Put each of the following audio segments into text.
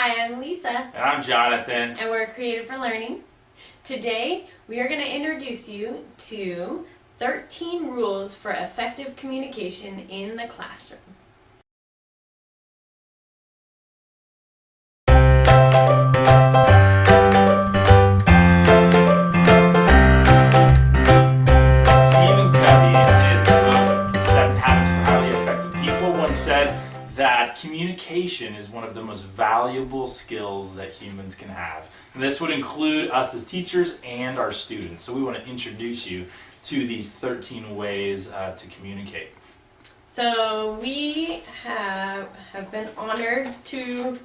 Hi, I'm Lisa. And I'm Jonathan. And we're Creative for Learning. Today, we are going to introduce you to 13 rules for effective communication in the classroom. Said that communication is one of the most valuable skills that humans can have. And this would include us as teachers and our students. So we want to introduce you to these 13 ways to communicate. So we have been honored to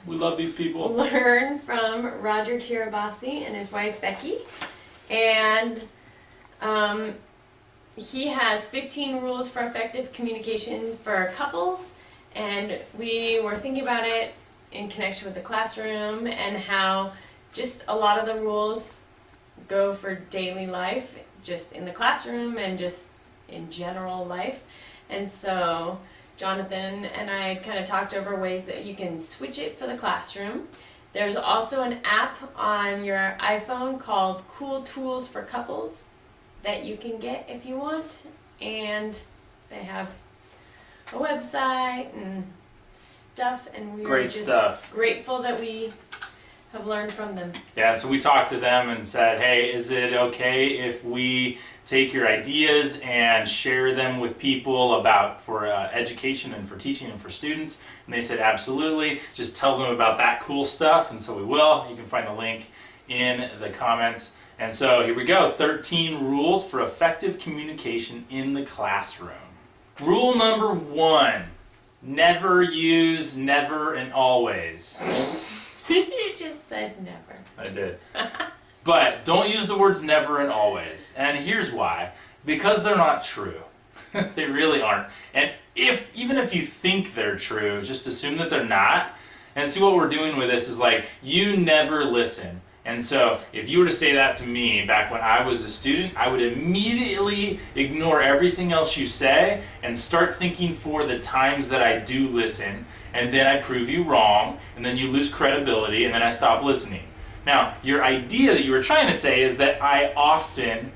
we love these people. Learn from Roger Tirabassi and his wife Becky. And he has 15 rules for effective communication for couples, and we were thinking about it in connection with the classroom and how just a lot of the rules go for daily life, just in the classroom and just in general life. And so Jonathan and I kind of talked over ways that you can switch it for the classroom. There's also an app on your iPhone called Cool Tools for Couples that you can get if you want, and they have a website and stuff, and we were just grateful that we have learned from them. Yeah, so we talked to them and said, hey, is it okay if we take your ideas and share them with people for education and for teaching and for students? And they said absolutely, just tell them about that cool stuff, and so we will. You can find the link in the comments. And so here we go, 13 rules for effective communication in the classroom. Rule number 1, never use never and always. You just said never. I did. But don't use the words never and always. And here's why. Because they're not true. They really aren't. And even if you think they're true, just assume that they're not. And see, what we're doing with this is like, you never listen. And so if you were to say that to me back when I was a student, I would immediately ignore everything else you say and start thinking for the times that I do listen, and then I prove you wrong, and then you lose credibility, and then I stop listening. Now, your idea that you were trying to say is that I often,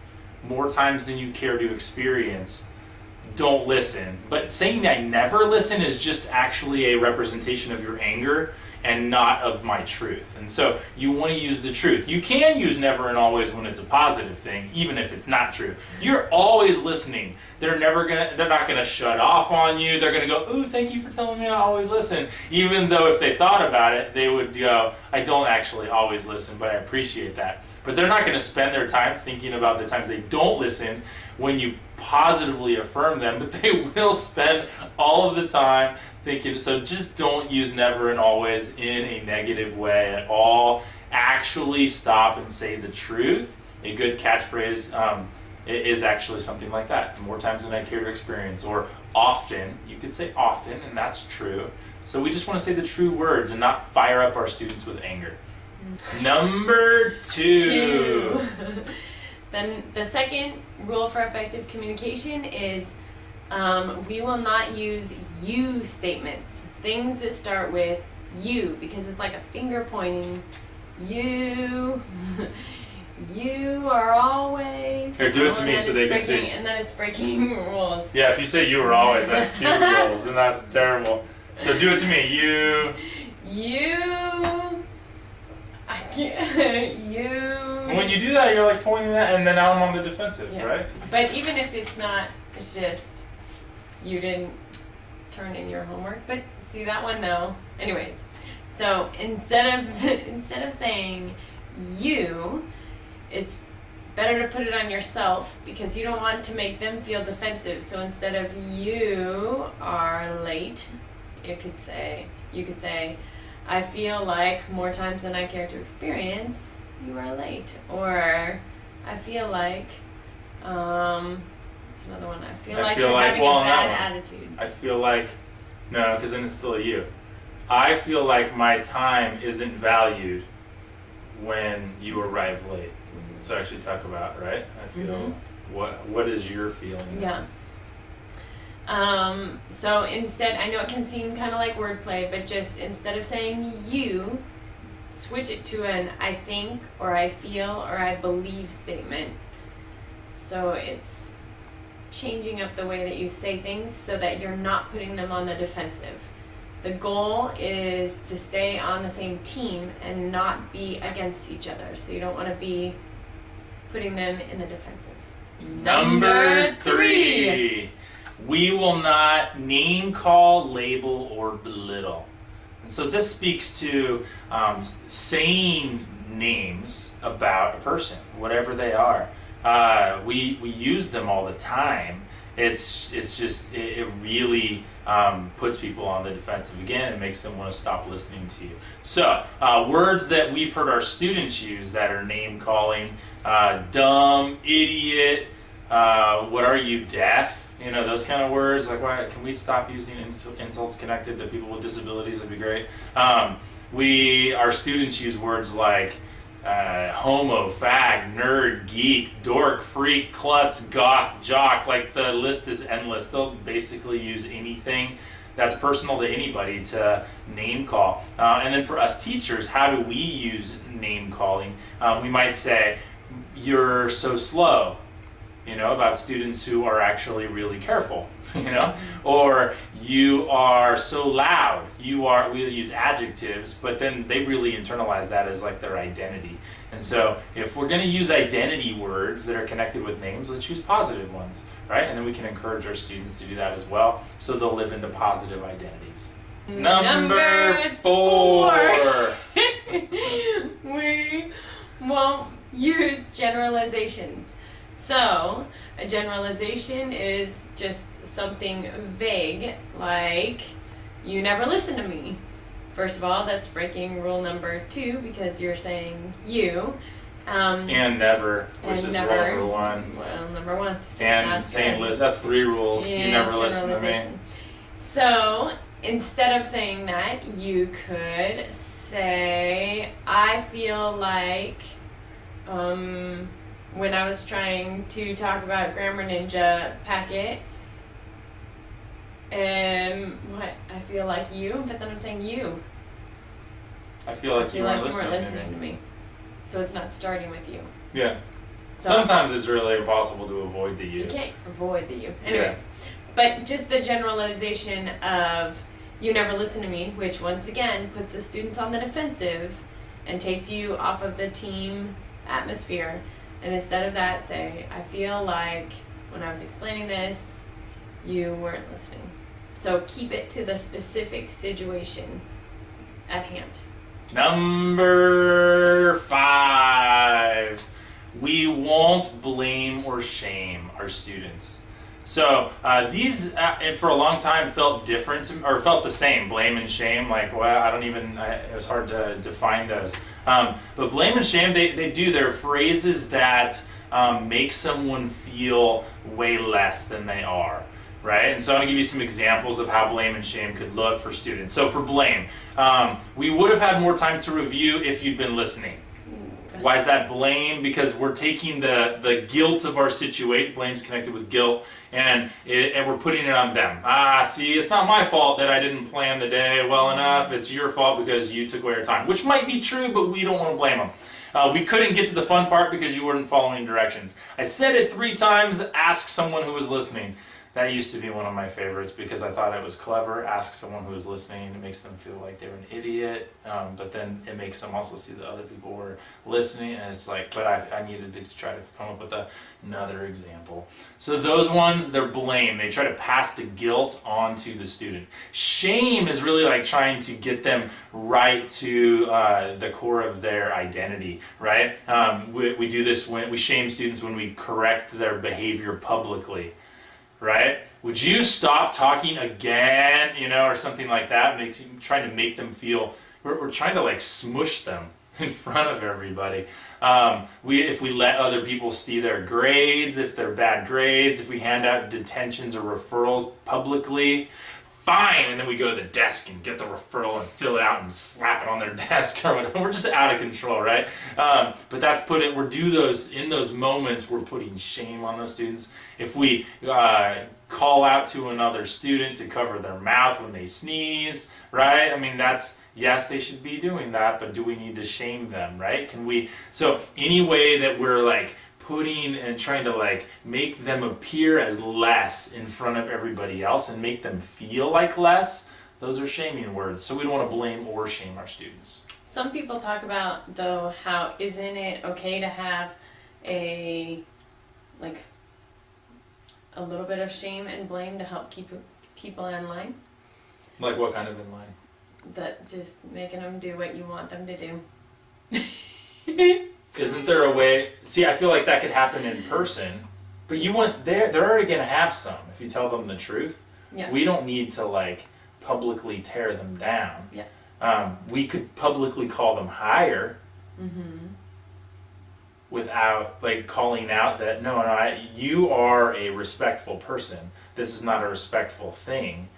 more times than you care to experience, don't listen. But saying I never listen is just actually a representation of your anger and not of my truth. And so you want to use the truth. You can use never and always when it's a positive thing, even if it's not true. You're always listening. They're not gonna shut off on you. They're gonna go, ooh, thank you for telling me I always listen. Even though if they thought about it, they would go, I don't actually always listen, but I appreciate that. But they're not gonna spend their time thinking about the times they don't listen when you positively affirm them, but they will spend all of the time thinking. So just don't use never and always in a negative way at all. Actually stop and say the truth. A good catchphrase is actually something like that. More times than I care to experience, or often. You could say often, and that's true. So we just want to say the true words and not fire up our students with anger. Number 2. Then the second rule for effective communication is we will not use you statements. Things that start with you, because it's like a finger pointing. You are always. Here, do it to me so they can see. And then it's breaking rules. Yeah, if you say you are always, that's 2 rules, and that's terrible. So do it to me. I can't. When you do that, you're like pointing that, and then now I'm on the defensive, yeah. Right? But even if it's not, it's just you didn't turn in your homework. But see that one though. Anyways, so instead of saying you, it's better to put it on yourself, because you don't want to make them feel defensive. So instead of you are late, you could say, I feel like more times than I care to experience, you are late. Or I feel like, what's another one? I feel like you're having a bad attitude. I feel like, no, because then it's still you. I feel like my time isn't valued when you arrive late. Mm-hmm. So actually talk about, right? I feel, what is your feeling? Yeah. So instead, I know it can seem kind of like wordplay, but just instead of saying you, switch it to an I think or I feel or I believe statement. So it's changing up the way that you say things so that you're not putting them on the defensive. The goal is to stay on the same team and not be against each other. So you don't want to be putting them in the defensive. Number 3. We will not name call, label, or belittle. And so this speaks to saying names about a person, whatever they are. We use them all the time. It's just it really puts people on the defensive again and makes them want to stop listening to you. So words that we've heard our students use that are name calling: dumb, idiot, what are you, deaf? You know, those kind of words. Like, why can we stop using insults connected to people with disabilities? That'd be great. Our students use words like homo, fag, nerd, geek, dork, freak, klutz, goth, jock. Like, the list is endless. They'll basically use anything that's personal to anybody to name call. And then for us teachers, how do we use name calling? We might say, you're so slow, you know, about students who are actually really careful, you know, or you are so loud. We use adjectives, but then they really internalize that as like their identity. And so if we're going to use identity words that are connected with names, let's use positive ones, right? And then we can encourage our students to do that as well, so they'll live into positive identities. Number 4. We won't use generalizations. So, a generalization is just something vague, like, you never listen to me. First of all, that's breaking rule number 2 because you're saying you. And never, which is never, rule number 1. Well, number 1. And saying that's 3 rules. Yeah, you never listen to me. So, instead of saying that, you could say, I feel like, when I was trying to talk about Grammar Ninja Packet, I feel like you, but then I'm saying you. I feel like you weren't listening to me. So it's not starting with you. Yeah. So sometimes it's really impossible to avoid the you. You can't avoid the you. Anyways, but just the generalization of you never listen to me, which once again puts the students on the defensive and takes you off of the team atmosphere. And instead of that, say, I feel like when I was explaining this, you weren't listening. So keep it to the specific situation at hand. Number 5. We won't blame or shame our students. So these, for a long time, felt different, or felt the same. Blame and shame, like, well, it was hard to define those. But blame and shame, they're phrases that make someone feel way less than they are, right? And so I'm going to give you some examples of how blame and shame could look for students. So for blame, we would have had more time to review if you'd been listening. Why is that blame? Because we're taking the guilt of our situation, blame's connected with guilt, and we're putting it on them. See, it's not my fault that I didn't plan the day well enough. It's your fault because you took away our time, which might be true, but we don't want to blame them. We couldn't get to the fun part because you weren't following directions. I said it 3 times, ask someone who was listening. That used to be one of my favorites because I thought it was clever. Ask someone who is listening. It makes them feel like they're an idiot, but then it makes them also see that other people were listening. And it's like, but I needed to try to come up with another example. So those ones, they're blame. They try to pass the guilt on to the student. Shame is really like trying to get them right to the core of their identity, right? We do this when we shame students when we correct their behavior publicly. Right? Would you stop talking again, or something like that? Trying to make them feel, we're trying to like smush them in front of everybody. If we let other people see their grades, if they're bad grades, if we hand out detentions or referrals publicly, fine, and then we go to the desk and get the referral and fill it out and slap it on their desk or whatever. We're just out of control, right? But that's in those moments, we're putting shame on those students. If we call out to another student to cover their mouth when they sneeze, right? I mean, yes, they should be doing that, but do we need to shame them, right? So any way that we're like putting and trying to like make them appear as less in front of everybody else and make them feel like less, those are shaming words. So we don't want to blame or shame our students. Some people talk about, though, how isn't it okay to have a little bit of shame and blame to help keep people in line? Like what kind of in line? That just making them do what you want them to do. Isn't there a way? See, I feel like that could happen in person, but they're already going to have some if you tell them the truth. Yeah. We don't need to like publicly tear them down. Yeah. We could publicly call them higher. Mm-hmm. Without like calling out that you are a respectful person. This is not a respectful thing.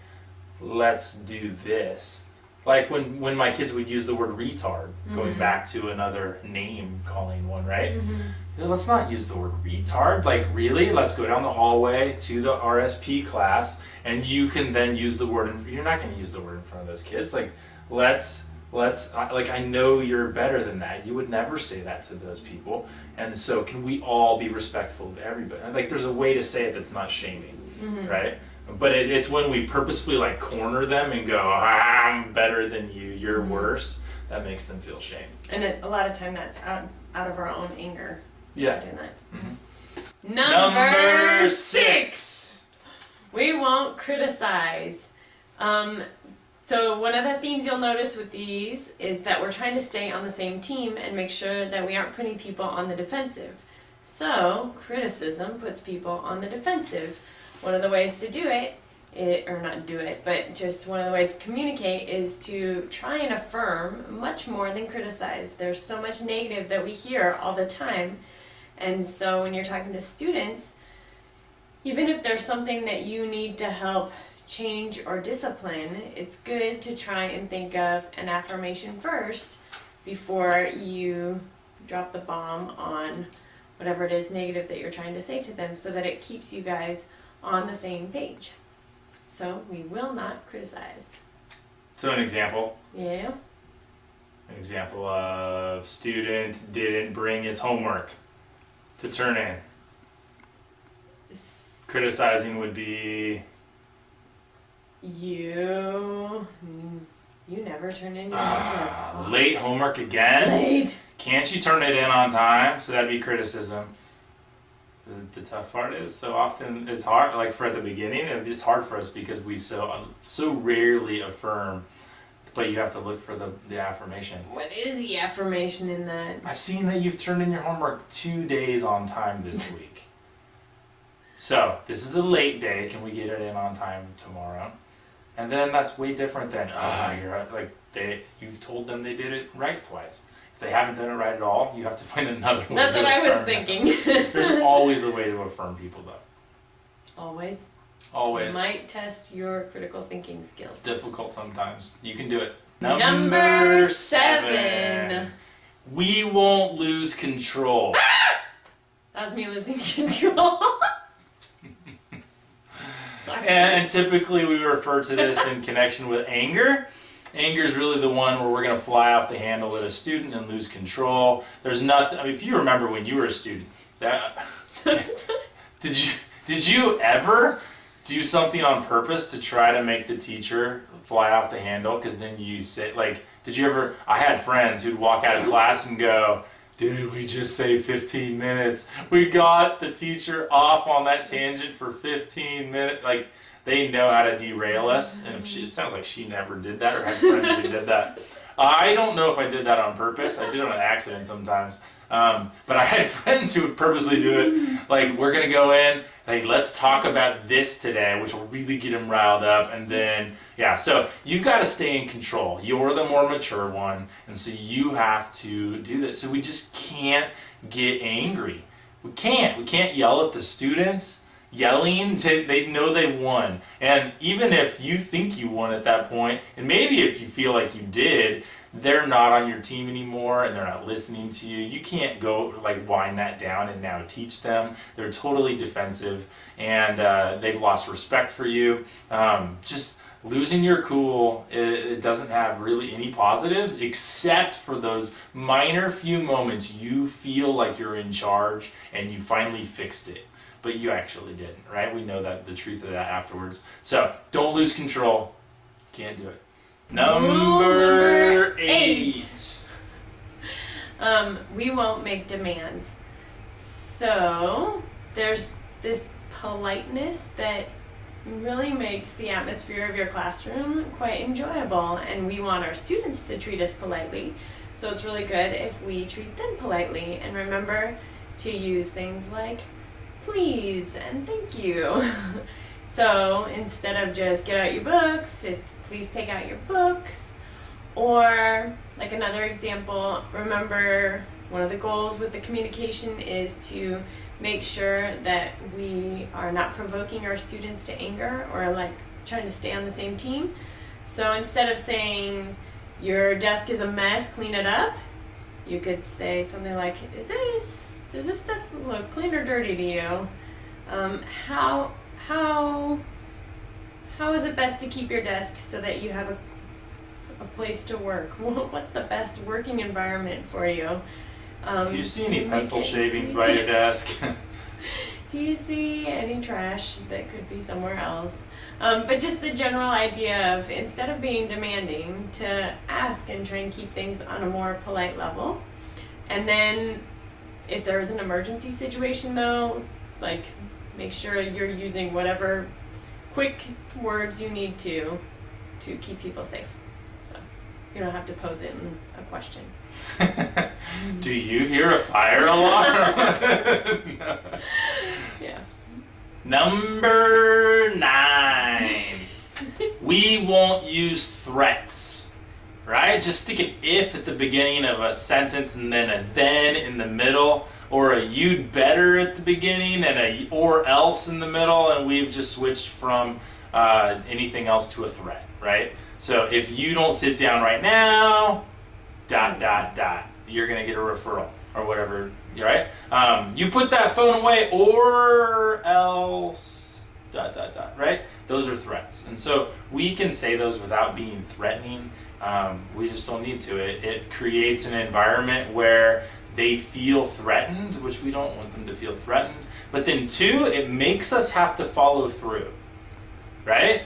Let's do this. Like when my kids would use the word retard, going back to another name calling one, right? Mm-hmm. Let's not use the word retard. Like really, let's go down the hallway to the RSP class, and you can then use the word. You're not going to use the word in front of those kids. Like let's I know you're better than that. You would never say that to those people. And so can we all be respectful of everybody? Like there's a way to say it that's not shaming, right? But it's when we purposefully like corner them and go, I'm better than you, you're worse, that makes them feel shame. And a lot of time that's out of our own anger. Yeah. Doing that. Mm-hmm. Number 6. We won't criticize. So one of the themes you'll notice with these is that we're trying to stay on the same team and make sure that we aren't putting people on the defensive. So criticism puts people on the defensive. One of the ways to do it, or not do it, but just one of the ways to communicate is to try and affirm much more than criticize. There's so much negative that we hear all the time. And so when you're talking to students, even if there's something that you need to help change or discipline, it's good to try and think of an affirmation first before you drop the bomb on whatever it is negative that you're trying to say to them, so that it keeps you guys on the same page. So we will not criticize. So an example? Yeah. An example of student didn't bring his homework to turn in. Criticizing would be... You never turn in your homework. Late homework again? Late. Can't you turn it in on time? So that'd be criticism. The tough part is so often it's hard, like for at the beginning, it's hard for us because we so rarely affirm, but you have to look for the affirmation. What is the affirmation in that? I've seen that you've turned in your homework 2 days on time this week. So this is a late day. Can we get it in on time tomorrow? And then that's way different than you've told them they did it right twice. If they haven't done it right at all, you have to find another way. That's what I was thinking. There's always a way to affirm people, though. Always. Always. It might test your critical thinking skills. It's difficult sometimes. You can do it. Number 7. We won't lose control. That was me losing control. And typically we refer to this in connection with anger. Anger is really the one where we're going to fly off the handle at a student and lose control. There's nothing. I mean, if you remember when you were a student, did you ever do something on purpose to try to make the teacher fly off the handle? Because then you say, like, did you ever? I had friends who'd walk out of class and go, "Dude, we just saved 15 minutes. We got the teacher off on that tangent for 15 minutes." Like, they know how to derail us. And it sounds like she never did that or had friends who did that. I don't know if I did that on purpose. I did it on accident sometimes. But I had friends who would purposely do it. Like, we're going to go in, like, let's talk about this today, which will really get them riled up. And then, yeah, so you've got to stay in control. You're the more mature one. And so you have to do this. So we just can't get angry. We can't yell at the students. yelling, they know they won. And even if you think you won at that point, and maybe if you feel like you did, they're not on your team anymore and they're not listening to you. You can't go like wind that down and now teach them. They're totally defensive and they've lost respect for you. Just losing your cool, it doesn't have really any positives except for those minor few moments you feel like you're in charge and you finally fixed it. But you actually didn't, right? We know that the truth of that afterwards. So don't lose control. Can't do it. Number 8. We won't make demands. So there's this politeness that really makes the atmosphere of your classroom quite enjoyable, and we want our students to treat us politely. So it's really good if we treat them politely and remember to use things like please and thank you. So instead of just get out your books, it's please take out your books. Or like another example, remember one of the goals with the communication is to make sure that we are not provoking our students to anger or like trying to stay on the same team. So instead of saying your desk is a mess, clean it up, you could say something like, does this desk look clean or dirty to you? How is it best to keep your desk so that you have a place to work? What's the best working environment for you? Do you see any pencil shavings by your desk? Do you see any trash that could be somewhere else? But just the general idea of instead of being demanding, to ask and try and keep things on a more polite level. And then if there's an emergency situation though, like make sure you're using whatever quick words you need to keep people safe. So you don't have to pose it in a question. Do you hear a fire alarm? No. Yeah. Number 9. We won't use threats. Right? Just stick an if at the beginning of a sentence and then a then in the middle, or a you'd better at the beginning and a or else in the middle, and we've just switched from anything else to a threat, right? So if you don't sit down right now, ... you're gonna get a referral or whatever, right? You put that phone away or else ... right? Those are threats. And so we can say those without being threatening. We just don't need to. It creates an environment where they feel threatened, which we don't want them to feel threatened. But then 2, it makes us have to follow through, right?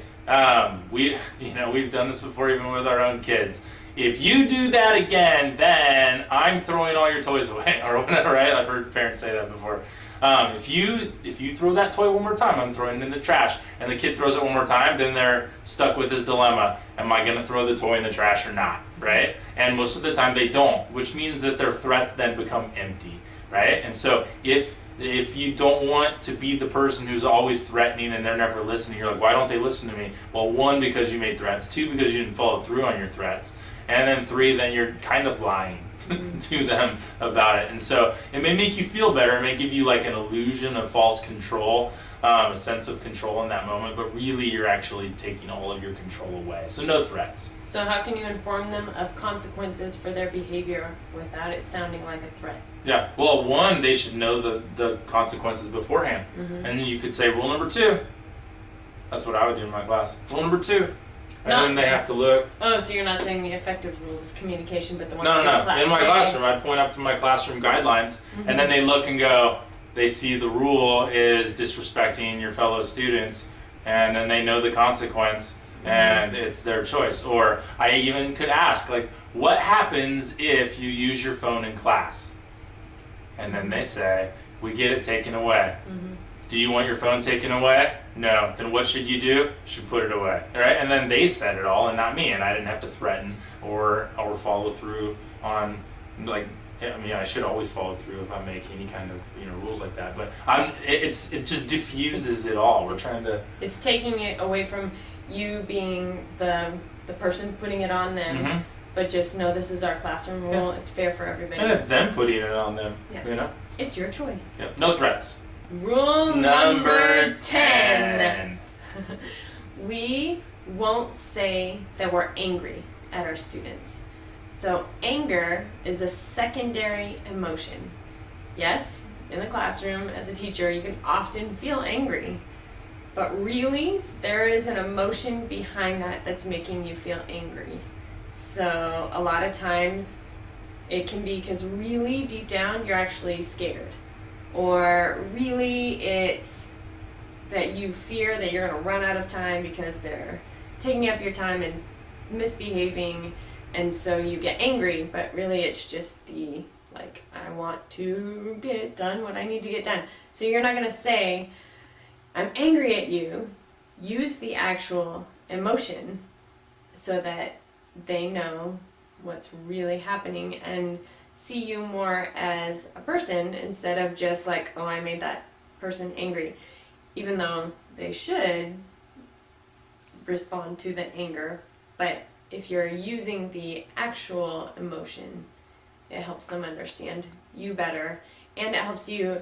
We've done this before even with our own kids. If you do that again, then I'm throwing all your toys away or whatever, right? I've heard parents say that before. If you throw that toy one more time, I'm throwing it in the trash. And the kid throws it one more time, then they're stuck with this dilemma. Am I going to throw the toy in the trash or not, right? And most of the time they don't, which means that their threats then become empty, right? And so if you don't want to be the person who's always threatening and they're never listening, you're like, why don't they listen to me? Well, 1, because you made threats. 2, because you didn't follow through on your threats. And then 3, then you're kind of lying to them about it. And so it may make you feel better. It may give you like an illusion of false control, a sense of control in that moment, but really you're actually taking all of your control away. So no threats. So how can you inform them of consequences for their behavior without it sounding like a threat? Yeah, well, 1, they should know the consequences beforehand. And then you could say rule number 2. That's what I would do in my class. Rule number 2. And then they have to look. Oh, so you're not saying the effective rules of communication, but the ones No. in the class. In my classroom, I'd point up to my classroom guidelines, and then they look and go, they see the rule is disrespecting your fellow students, and then they know the consequence, and it's their choice. Or I even could ask, like, what happens if you use your phone in class? And then they say, we get it taken away. Do you want your phone taken away? No. Then what should you do? You should put it away. All right? And then they said it all and not me, and I didn't have to threaten or follow through on, like, I should always follow through if I make any kind of rules like that. But it just diffuses it all. We're trying to. It's taking it away from you being the person putting it on them, but just know this is our classroom rule. It's fair for everybody. And it's them putting it on them. Yeah. It's your choice. Yep. No threats. Rule number 10. We won't say that we're angry at our students. So anger is a secondary emotion. Yes, in the classroom as a teacher, you can often feel angry. But really, there is an emotion behind that that's making you feel angry. So a lot of times it can be because really deep down you're actually scared. Or really it's that you fear that you're going to run out of time because they're taking up your time and misbehaving, and so you get angry, but really it's just the, like, I want to get done what I need to get done. So you're not going to say, I'm angry at you. Use the actual emotion so that they know what's really happening and see you more as a person instead of just like, oh, I made that person angry. Even though they should respond to the anger, but if you're using the actual emotion, it helps them understand you better, and it helps you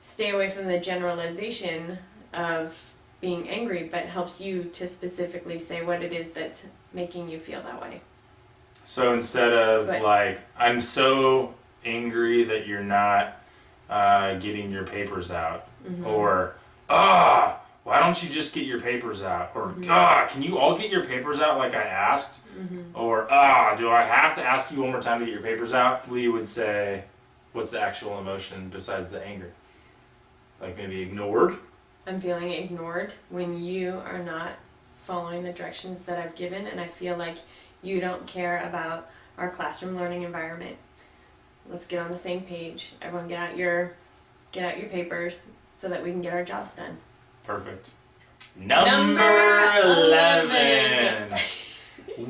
stay away from the generalization of being angry, but helps you to specifically say what it is that's making you feel that way. So instead of like, I'm so angry that you're not getting your papers out, or why don't you just get your papers out? Or, can you all get your papers out like I asked? Or, do I have to ask you one more time to get your papers out? We would say, what's the actual emotion besides the anger? Like maybe ignored? I'm feeling ignored when you are not following the directions that I've given, and I feel like you don't care about our classroom learning environment. Let's get on the same page. Everyone get out your papers so that we can get our jobs done. Perfect. Number 11.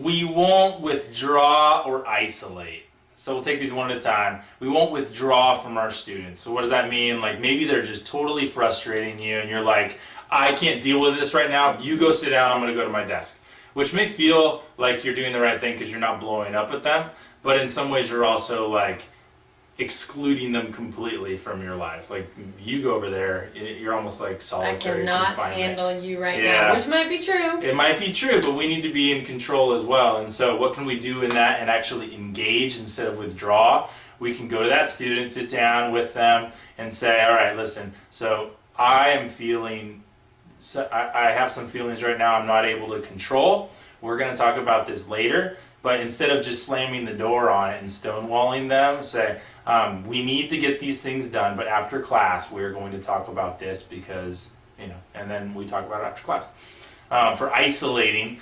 We won't withdraw or isolate. So we'll take these one at a time. We won't withdraw from our students. So what does that mean? Like maybe they're just totally frustrating you and you're like, I can't deal with this right now. You go sit down, I'm gonna go to my desk. Which may feel like you're doing the right thing because you're not blowing up at them, but in some ways you're also like excluding them completely from your life. Like you go over there, you're almost like solitary confinement. I cannot handle you right now, which might be true. It might be true, but we need to be in control as well. And so what can we do in that and actually engage instead of withdraw? We can go to that student, sit down with them and say, all right, listen, so I am feeling, I have some feelings right now I'm not able to control. We're going to talk about this later. But instead of just slamming the door on it and stonewalling them, say, we need to get these things done, but after class, we're going to talk about this because, and then we talk about it after class. For isolating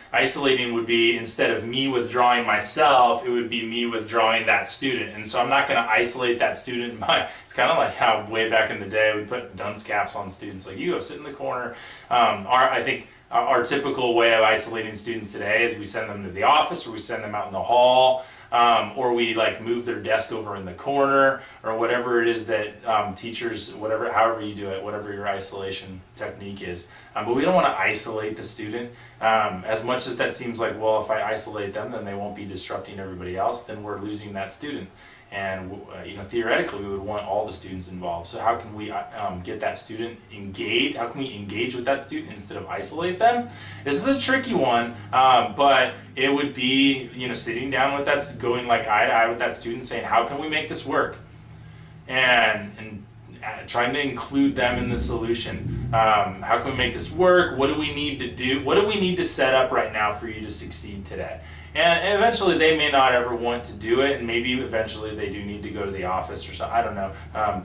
would be instead of me withdrawing myself, it would be me withdrawing that student. And so I'm not going to isolate that student by, it's kind of like how way back in the day we put dunce caps on students, like you go sit in the corner. I think our typical way of isolating students today is we send them to the office or we send them out in the hall, or we like move their desk over in the corner or whatever it is that teachers, however you do it, whatever your isolation technique is. But we don't want to isolate the student. As much as that seems like, well, if I isolate them, then they won't be disrupting everybody else, then we're losing that student. And theoretically, we would want all the students involved. So how can we get that student engaged? How can we engage with that student instead of isolate them? This is a tricky one, but it would be sitting down with that, going like eye to eye with that student, saying, how can we make this work? And trying to include them in the solution. How can we make this work? What do we need to do? What do we need to set up right now for you to succeed today? And eventually they may not ever want to do it, and maybe eventually they do need to go to the office or something, I don't know.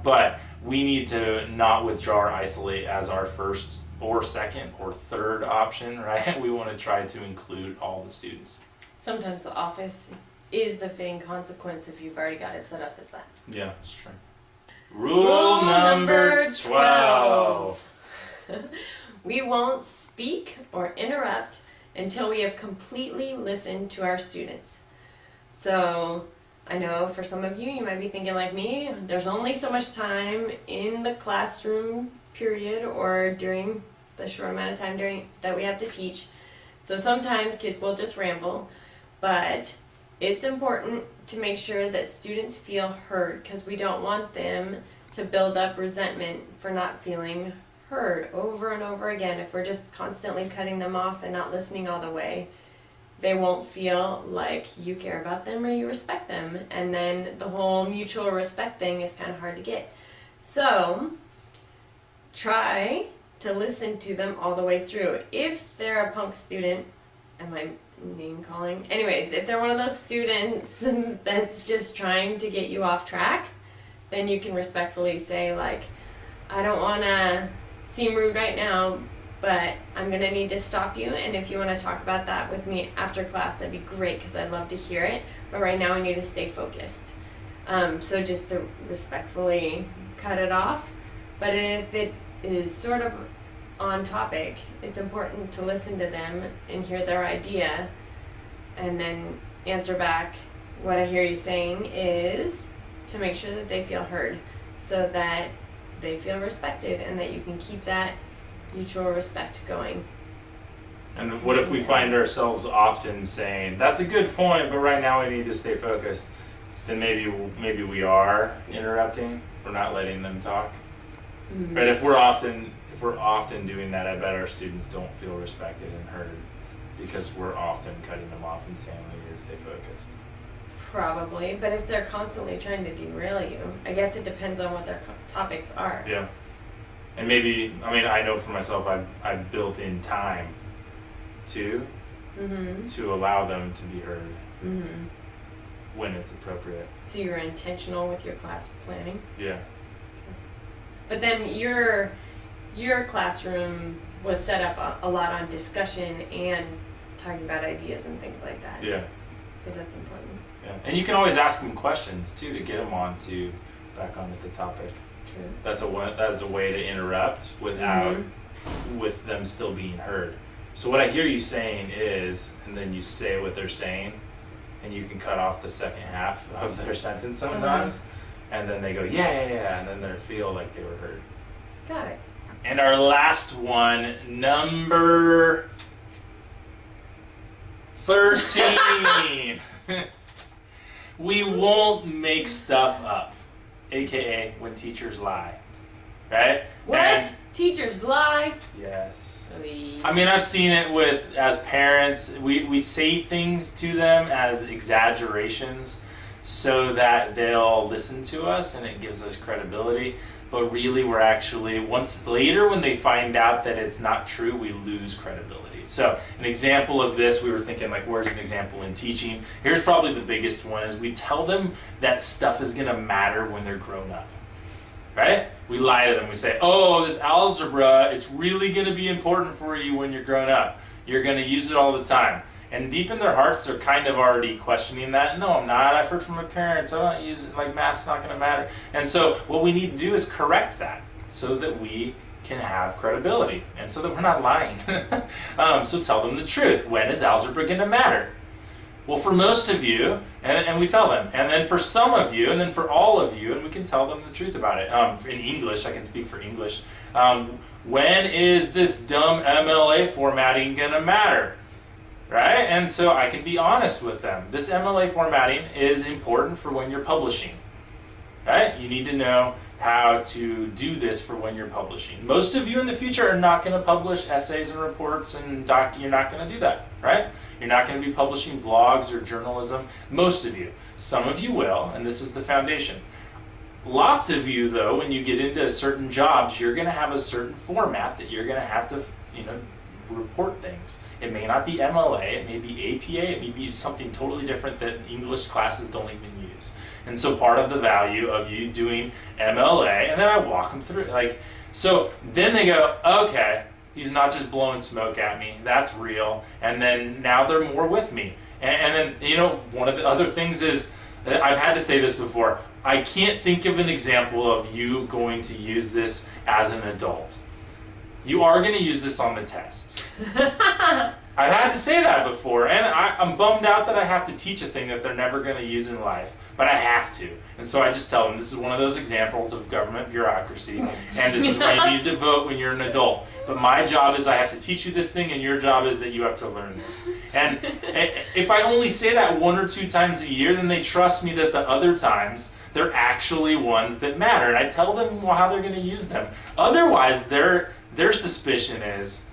But we need to not withdraw or isolate as our first or second or third option, right? We want to try to include all the students. Sometimes the office is the fitting consequence if you've already got it set up as that. Yeah, that's true. Rule number 12. We won't speak or interrupt until we have completely listened to our students. So I know for some of you, you might be thinking like me, there's only so much time in the classroom period or during the short amount of time that we have to teach. So sometimes kids will just ramble, but it's important to make sure that students feel heard because we don't want them to build up resentment for not feeling heard over and over again. If we're just constantly cutting them off and not listening all the way, they won't feel like you care about them or you respect them. And then the whole mutual respect thing is kind of hard to get. So try to listen to them all the way through. If they're a punk student, am I name calling? Anyways, if they're one of those students that's just trying to get you off track, then you can respectfully say, like, I don't want to seem rude right now, but I'm going to need to stop you, and if you want to talk about that with me after class, that'd be great, because I'd love to hear it, but right now I need to stay focused. So just to respectfully cut it off. But if it is sort of on topic, it's important to listen to them and hear their idea, and then answer back. What I hear you saying is to make sure that they feel heard, so that they feel respected, and that you can keep that mutual respect going. And what if we find ourselves often saying, that's a good point, but right now we need to stay focused? Then maybe we are interrupting. We're not letting them talk. Mm-hmm. Right? If we're often doing that, I bet our students don't feel respected and heard, because we're often cutting them off and saying we need to stay focused. Probably, but if they're constantly trying to derail you, I guess it depends on what their topics are. Yeah. And maybe, I know for myself, I've built in time to allow them to be heard when it's appropriate. So you're intentional with your class planning? Yeah. But then your classroom was set up a lot on discussion and talking about ideas and things like that. Yeah. So that's important. Yeah. And you can always ask them questions too, to get them back onto the topic. True. That is a way to interrupt without with them still being heard. So what I hear you saying is, and then you say what they're saying, and you can cut off the second half of their sentence sometimes, and then they go, yeah, and then they feel like they were heard. Got it. And our last one, number 13. We won't make stuff up, aka when teachers lie, right? What? And teachers lie? Yes. I've seen it as parents. We say things to them as exaggerations so that they'll listen to us and it gives us credibility. But really, we're actually, once later when they find out that it's not true, we lose credibility. So an example of this, we were thinking, like, where's an example in teaching? Here's probably the biggest one, is we tell them that stuff is going to matter when they're grown up, right? We lie to them. We say, oh, this algebra, it's really going to be important for you when you're grown up. You're going to use it all the time. And deep in their hearts, they're kind of already questioning that. No, I'm not. I've heard from my parents. I don't use it. Like, math's not going to matter. And so what we need to do is correct that so that we can have credibility and so that we're not lying. So tell them the truth. When is algebra going to matter? Well, for most of you, and we tell them. And then for some of you, and then for all of you, and we can tell them the truth about it. In English, I can speak for English. When is this dumb MLA formatting going to matter? Right? And so I can be honest with them. This MLA formatting is important for when you're publishing. Right? You need to know how to do this for when you're publishing. Most of you in the future are not going to publish essays and reports, and you're not going to do that, right? You're not going to be publishing blogs or journalism. Most of you. Some of you will, and this is the foundation. Lots of you, though, when you get into certain jobs, you're going to have a certain format that you're going to have to, report things. It may not be MLA, it may be APA, it may be something totally different that English classes don't even use. And so part of the value of you doing MLA, and then I walk them through, so then they go, okay, he's not just blowing smoke at me, that's real. And then now they're more with me. And then, one of the other things is, I've had to say this before, I can't think of an example of you going to use this as an adult. You are going to use this on the test. I had to say that before, and I'm bummed out that I have to teach a thing that they're never going to use in life, but I have to. And so I just tell them, this is one of those examples of government bureaucracy, and this is why you need to vote when you're an adult. But my job is I have to teach you this thing, and your job is that you have to learn this. And if I only say that 1 or 2 times a year, then they trust me that the other times they're actually ones that matter. And I tell them how they're going to use them. Otherwise, their suspicion is,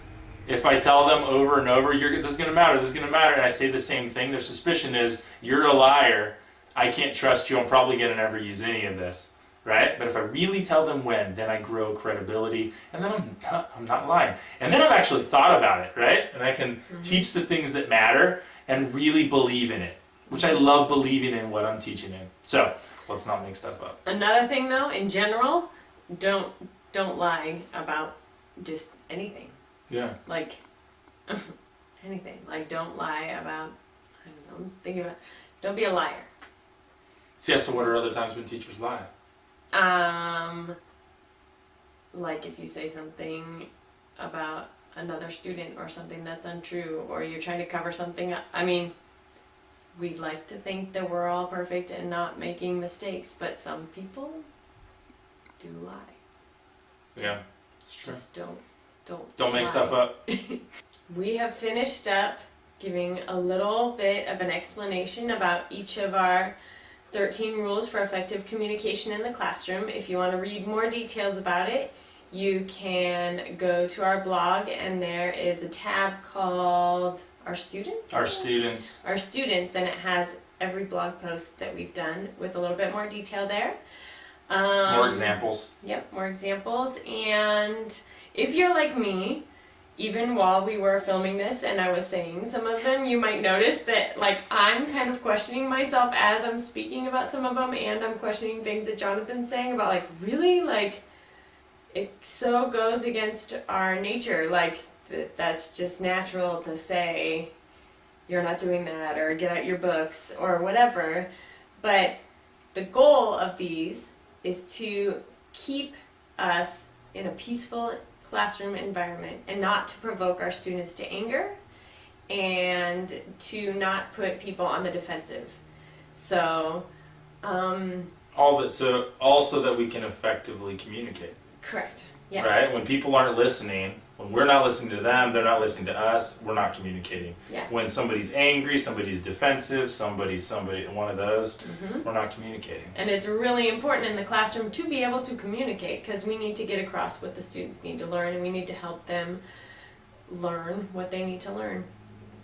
if I tell them over and over, this is going to matter, this is going to matter, and I say the same thing, their suspicion is, you're a liar, I can't trust you, I'm probably going to never use any of this. Right? But if I really tell them when, then I grow credibility, and then I'm not lying. And then I've actually thought about it, right? And I can teach the things that matter and really believe in it, which I love believing in what I'm teaching in. So let's not make stuff up. Another thing, though, in general, don't lie about just anything. Yeah. Like anything. Like, don't lie about. I don't know. I'm thinking about. Don't be a liar. So yeah. So what are other times when teachers lie? Like if you say something about another student or something that's untrue, or you're trying to cover something up. I mean, we'd like to think that we're all perfect and not making mistakes, but some people do lie. Yeah, it's true. Just don't make lie. stuff up. We have finished up giving a little bit of an explanation about each of our 13 rules for effective communication in the classroom. If you want to read more details about it, you can go to our blog, and there is a tab called Our Students? Our Students. Our Students, and it has every blog post that we've done with a little bit more detail there. More examples. Yep, more examples. And if you're like me, even while we were filming this and I was saying some of them, you might notice that like I'm kind of questioning myself as I'm speaking about some of them, and I'm questioning things that Jonathan's saying about like, really? Like, it so goes against our nature. Like, that's just natural to say, you're not doing that, or get out your books, or whatever. But the goal of these is to keep us in a peaceful classroom environment and not to provoke our students to anger and to not put people on the defensive. So, all so that we can effectively communicate. correct. Yes. Right? When people aren't listening, when we're not listening to them, they're not listening to us, we're not communicating. Yeah. When somebody's angry, somebody's defensive, somebody, one of those, we're not communicating. And it's really important in the classroom to be able to communicate, because we need to get across what the students need to learn, and we need to help them learn what they need to learn.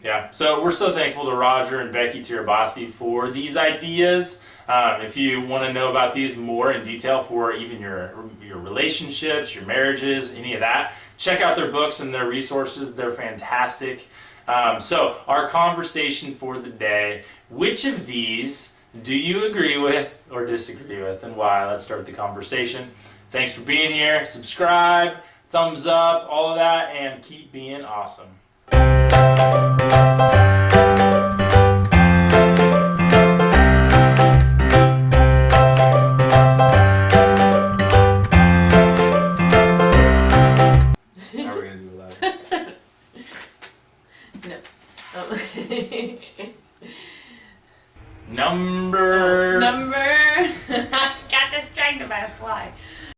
Yeah, so we're so thankful to Roger and Becky Tirabassi for these ideas. If you want to know about these more in detail for even your relationships, your marriages, any of that, check out their books and their resources. They're fantastic. So our conversation for the day, which of these do you agree with or disagree with, and why? Let's start the conversation. Thanks for being here. Subscribe, thumbs up, all of that, and keep being awesome. Number I got distracted by a fly.